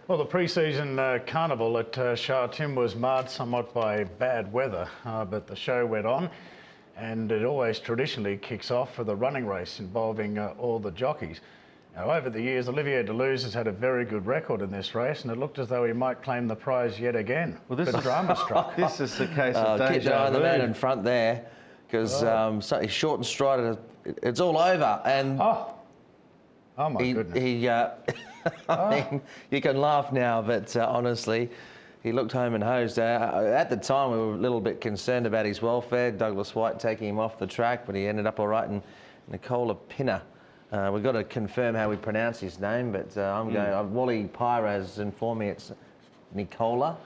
Well, the pre-season carnival at Sha Tin was marred somewhat by bad weather, but the show went on, and it always traditionally kicks off with a running race involving all the jockeys. Now, over the years, Olivier Deleuze has had a very good record in this race, and it looked as though he might claim the prize yet again. Well, this but is drama struck. This is the case of deja keep an eye on the vu. man in front there, because he's short and stride. It's all over, and Oh my goodness. I mean, you can laugh now, but honestly, he looked home and hosed. At the time, we were a little bit concerned about his welfare. Douglas White taking him off the track, but he ended up all right. And Nicola Pinner, we've got to confirm how we pronounce his name, but I'm going. Wally Pyra has informed me it's Nicola.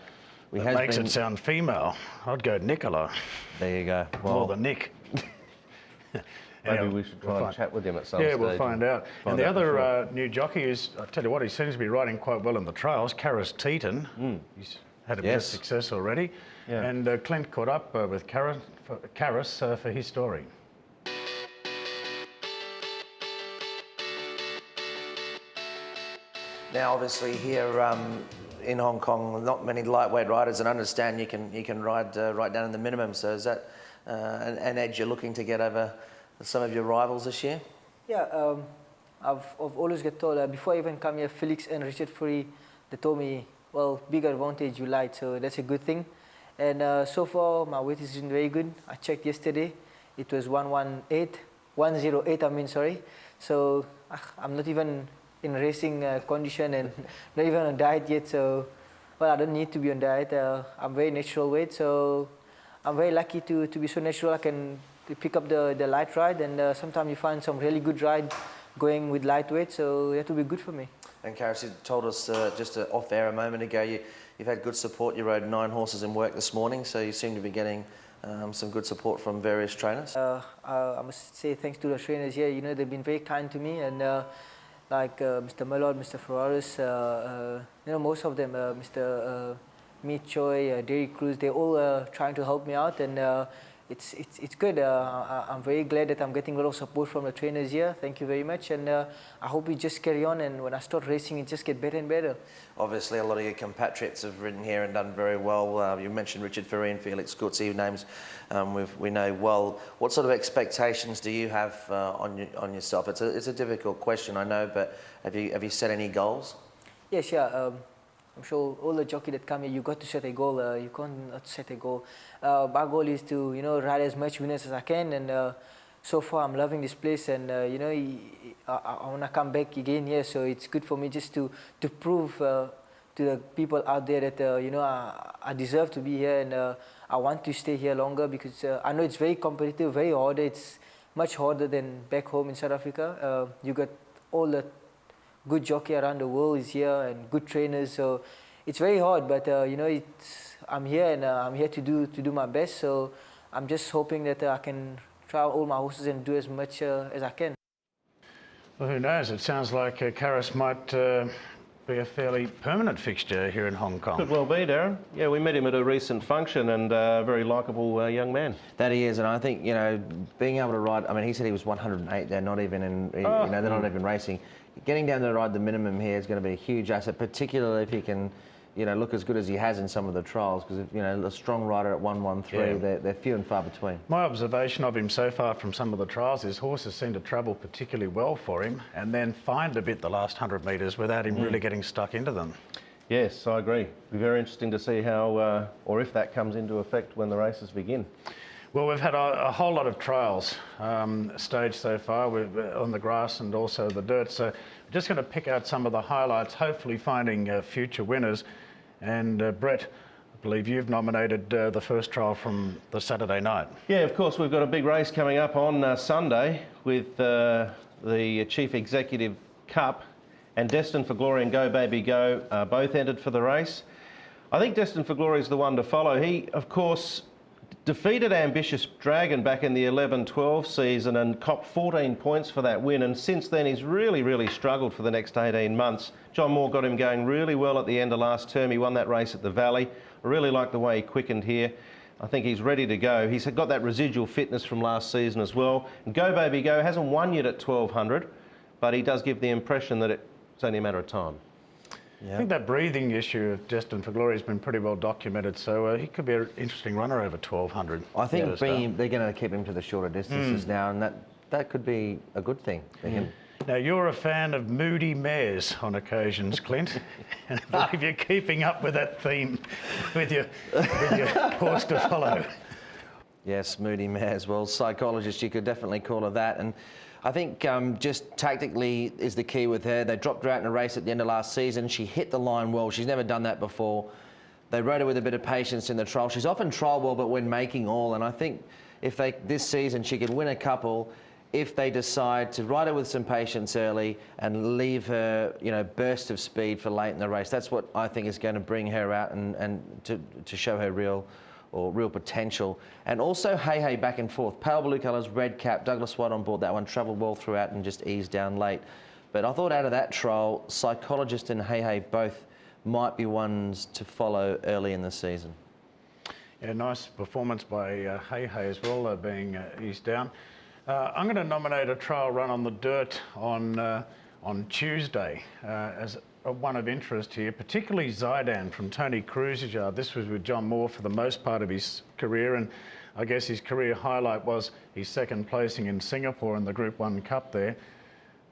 That makes it sound female. I'd go Nicola. There you go. Well, more than Nick. Maybe we should try and chat with him at some stage. Yeah, we'll find out. And the other new jockey is, I tell you what, he seems to be riding quite well in the trails. Karis Teeton. He's had a bit of success already. Yeah. And Clint caught up with Karis for his story. Now, obviously, here in Hong Kong, not many lightweight riders, and understand you can ride right down in the minimum. So is that an edge you're looking to get over some of your rivals this year? Yeah, I've always get told, before I even come here, Felix and Richard Furey, they told me, well, big advantage you light, so that's a good thing. And so far, my weight is been very good. I checked yesterday, it was 108, I mean, sorry. So I'm not even in racing condition and not even on diet yet, so, well, I don't need to be on diet. I'm very natural weight, so I'm very lucky to be so natural. I can pick up the light ride, and sometimes you find some really good ride going with lightweight, so that will be good for me. And Karis, you told us just off air a moment ago, you've had good support. You rode 9 horses in work this morning, so you seem to be getting some good support from various trainers. I must say thanks to the trainers here. You know, they've been very kind to me, and like Mr. Mellot, Mr. Ferraris, you know, most of them, Mr. Meet Choi, Derek Cruz, they're all trying to help me out, and it's good. I'm very glad that I'm getting a lot of support from the trainers here. Thank you very much, and I hope we just carry on, and when I start racing, it just get better and better. Obviously, a lot of your compatriots have ridden here and done very well. You mentioned Richard Furey and Felix Gutzi, names we know well. What sort of expectations do you have on yourself? It's a difficult question, I know, but have you set any goals? Yes, yeah. I'm sure all the jockeys that come here, you got to set a goal. You can't not set a goal. My goal is to, you know, ride as much winners as I can. And so far, I'm loving this place. And you know, I want to come back again here. So it's good for me just to prove to the people out there that you know, I deserve to be here, and I want to stay here longer, because I know it's very competitive, very hard. It's much harder than back home in South Africa. You got all the good jockey around the world is here, and good trainers, so it's very hard, but you know, I'm here, and I'm here to do my best, so I'm just hoping that I can try all my horses and do as much as I can. Well, who knows, it sounds like Karis might be a fairly permanent fixture here in Hong Kong. Could well be, Darren. Yeah, we met him at a recent function, and a very likeable young man. That he is, and I think, you know, being able to ride, I mean, he said he was 108, they're not even in, you know, they're not even racing. Getting down to ride the minimum here is going to be a huge asset, particularly if he can, you know, look as good as he has in some of the trials, because, you know, a strong rider at 113, they're few and far between. My observation of him so far from some of the trials is horses seem to travel particularly well for him, and then find a bit the last 100 metres without him really getting stuck into them. Yes, I agree. It'll be very interesting to see how, or if that comes into effect when the races begin. Well, we've had a whole lot of trials staged so far on the grass and also the dirt, so we're just going to pick out some of the highlights, hopefully finding future winners. And Brett, I believe you've nominated the first trial from the Saturday night. Yeah, of course, we've got a big race coming up on Sunday with the Chief Executive Cup, and Destined for Glory and Go Baby Go both entered for the race. I think Destined for Glory is the one to follow. He, of course, defeated Ambitious Dragon back in the 11-12 season and copped 14 points for that win, and since then he's really struggled for the next 18 months. John Moore got him going really well at the end of last term. He won that race at the Valley. I really like the way he quickened here. I think he's ready to go. He's got that residual fitness from last season as well. And Go Baby Go hasn't won yet at 1200, but he does give the impression that it's only a matter of time. I think that breathing issue of Destined for Glory has been pretty well documented, so he could be an interesting runner over 1200. I think they're going to keep him to the shorter distances now, and that could be a good thing for him. Now, you're a fan of moody mares on occasions, Clint, and I believe you're keeping up with that theme with your horse to follow. Yes, moody mares. Well, psychologist, you could definitely call her that. And I think just tactically is the key with her. They dropped her out in a race at the end of last season. She hit the line well. She's never done that before. They rode her with a bit of patience in the trial. She's often trial well, but when making all. And I think if this season she could win a couple, if they decide to ride her with some patience early and leave her, burst of speed for late in the race. That's what I think is going to bring her out and to show her real potential. And also Hey back and forth. Pale blue colours, red cap, Douglas White on board that one, travelled well throughout and just eased down late. But I thought out of that trial, Psychologist and Hey both might be ones to follow early in the season. Yeah, nice performance by Hey as well, being eased down. I'm going to nominate a trial run on the dirt on Tuesday as one of interest here, particularly Zidane from Tony Cruz's yard. This was with John Moore for the most part of his career, and I guess his career highlight was his second placing in Singapore in the Group 1 Cup there.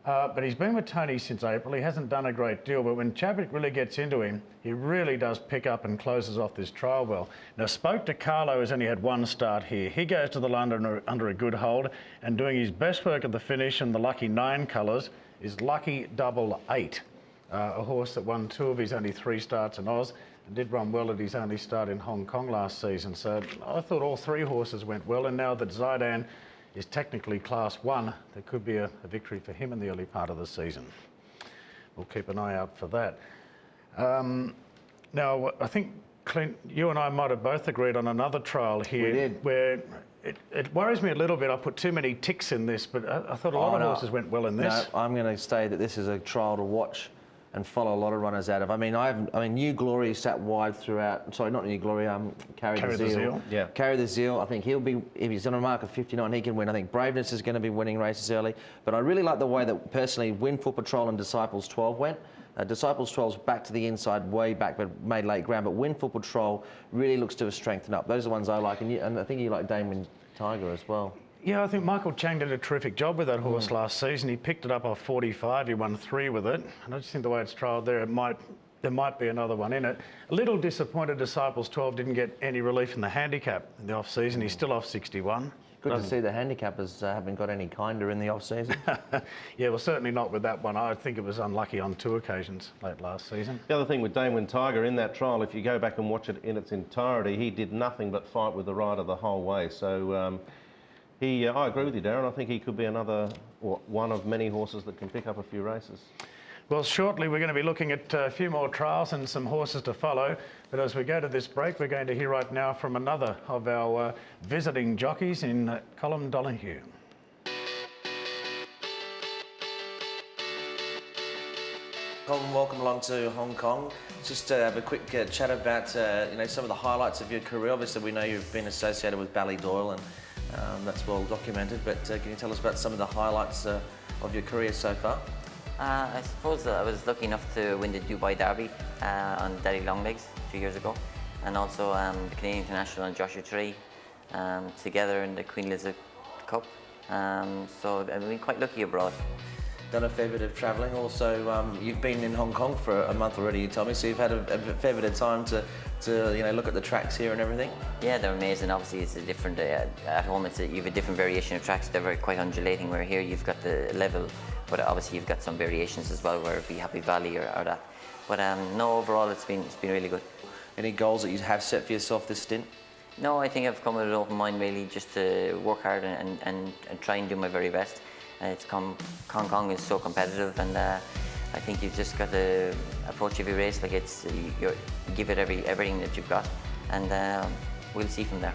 But he's been with Tony since April. He hasn't done a great deal, but when Chadwick really gets into him, he really does pick up and closes off this trial well. Now, Spoke to Carlo has only had one start here. He goes to the London under a good hold, and doing his best work at the finish in the lucky 9 colours is Lucky Double 8, a horse that won 2 of his only 3 starts in Oz and did run well at his only start in Hong Kong last season. So I thought all 3 horses went well, and now that Zidane is technically Class 1, there could be a victory for him in the early part of the season. We'll keep an eye out for that. Now, I think, Clint, you and I might have both agreed on another trial here. We did. Where it worries me a little bit. I put too many ticks in this, but I thought a lot of horses went well in this. No, I'm going to say that this is a trial to watch and follow a lot of runners out of. I mean, New Glory sat wide throughout. Sorry, not New Glory. Carry the Zeal. Yeah. Carry the Zeal. I think he'll be, if he's on a mark of 59, he can win. I think Braveness is going to be winning races early. But I really like the way that personally Windful Patrol and Disciples 12 went. Disciples 12's back to the inside, way back, but made late ground. But Windful Patrol really looks to have strengthened up. Those are the ones I like, and I think you like Damon Tiger as well. Yeah, I think Michael Chang did a terrific job with that horse last season. He picked it up off 45. He won 3 with it. And I just think the way it's trialled there, there might be another one in it. A little disappointed Disciples 12 didn't get any relief in the handicap in the off-season. He's still off 61. Good to see the handicappers haven't got any kinder in the off-season. Yeah, well, certainly not with that one. I think it was unlucky on 2 occasions late last season. The other thing with Damon Tiger in that trial, if you go back and watch it in its entirety, he did nothing but fight with the rider the whole way. So I agree with you, Darren. I think he could be another, or one of many horses that can pick up a few races. Well, shortly we're going to be looking at a few more trials and some horses to follow. But as we go to this break, we're going to hear right now from another of our visiting jockeys in Colin Donoghue. Colin, welcome along to Hong Kong. Just to have a quick chat about some of the highlights of your career. Obviously, we know you've been associated with Ballydoyle, and that's well documented. But can you tell us about some of the highlights of your career so far? I suppose I was lucky enough to win the Dubai Derby on Daddy Longlegs 2 years ago, and also the Canadian International and Joshua Tree together in the Queen Elizabeth Cup. So I've been quite lucky abroad. Done a fair bit of travelling. Also, you've been in Hong Kong for a month already, you told me, so you've had a fair bit of time to look at the tracks here and everything. Yeah, they're amazing. Obviously, it's a different. At home, you have a different variation of tracks. They're quite undulating. Where here, you've got the level, but obviously you've got some variations as well, where it be Happy Valley or that. But no, overall, it's been really good. Any goals that you have set for yourself this stint? No, I think I've come with an open mind, really, just to work hard and try and do my very best. Hong Kong is so competitive, and I think you've just got to approach every race like you give it everything that you've got, and we'll see from there.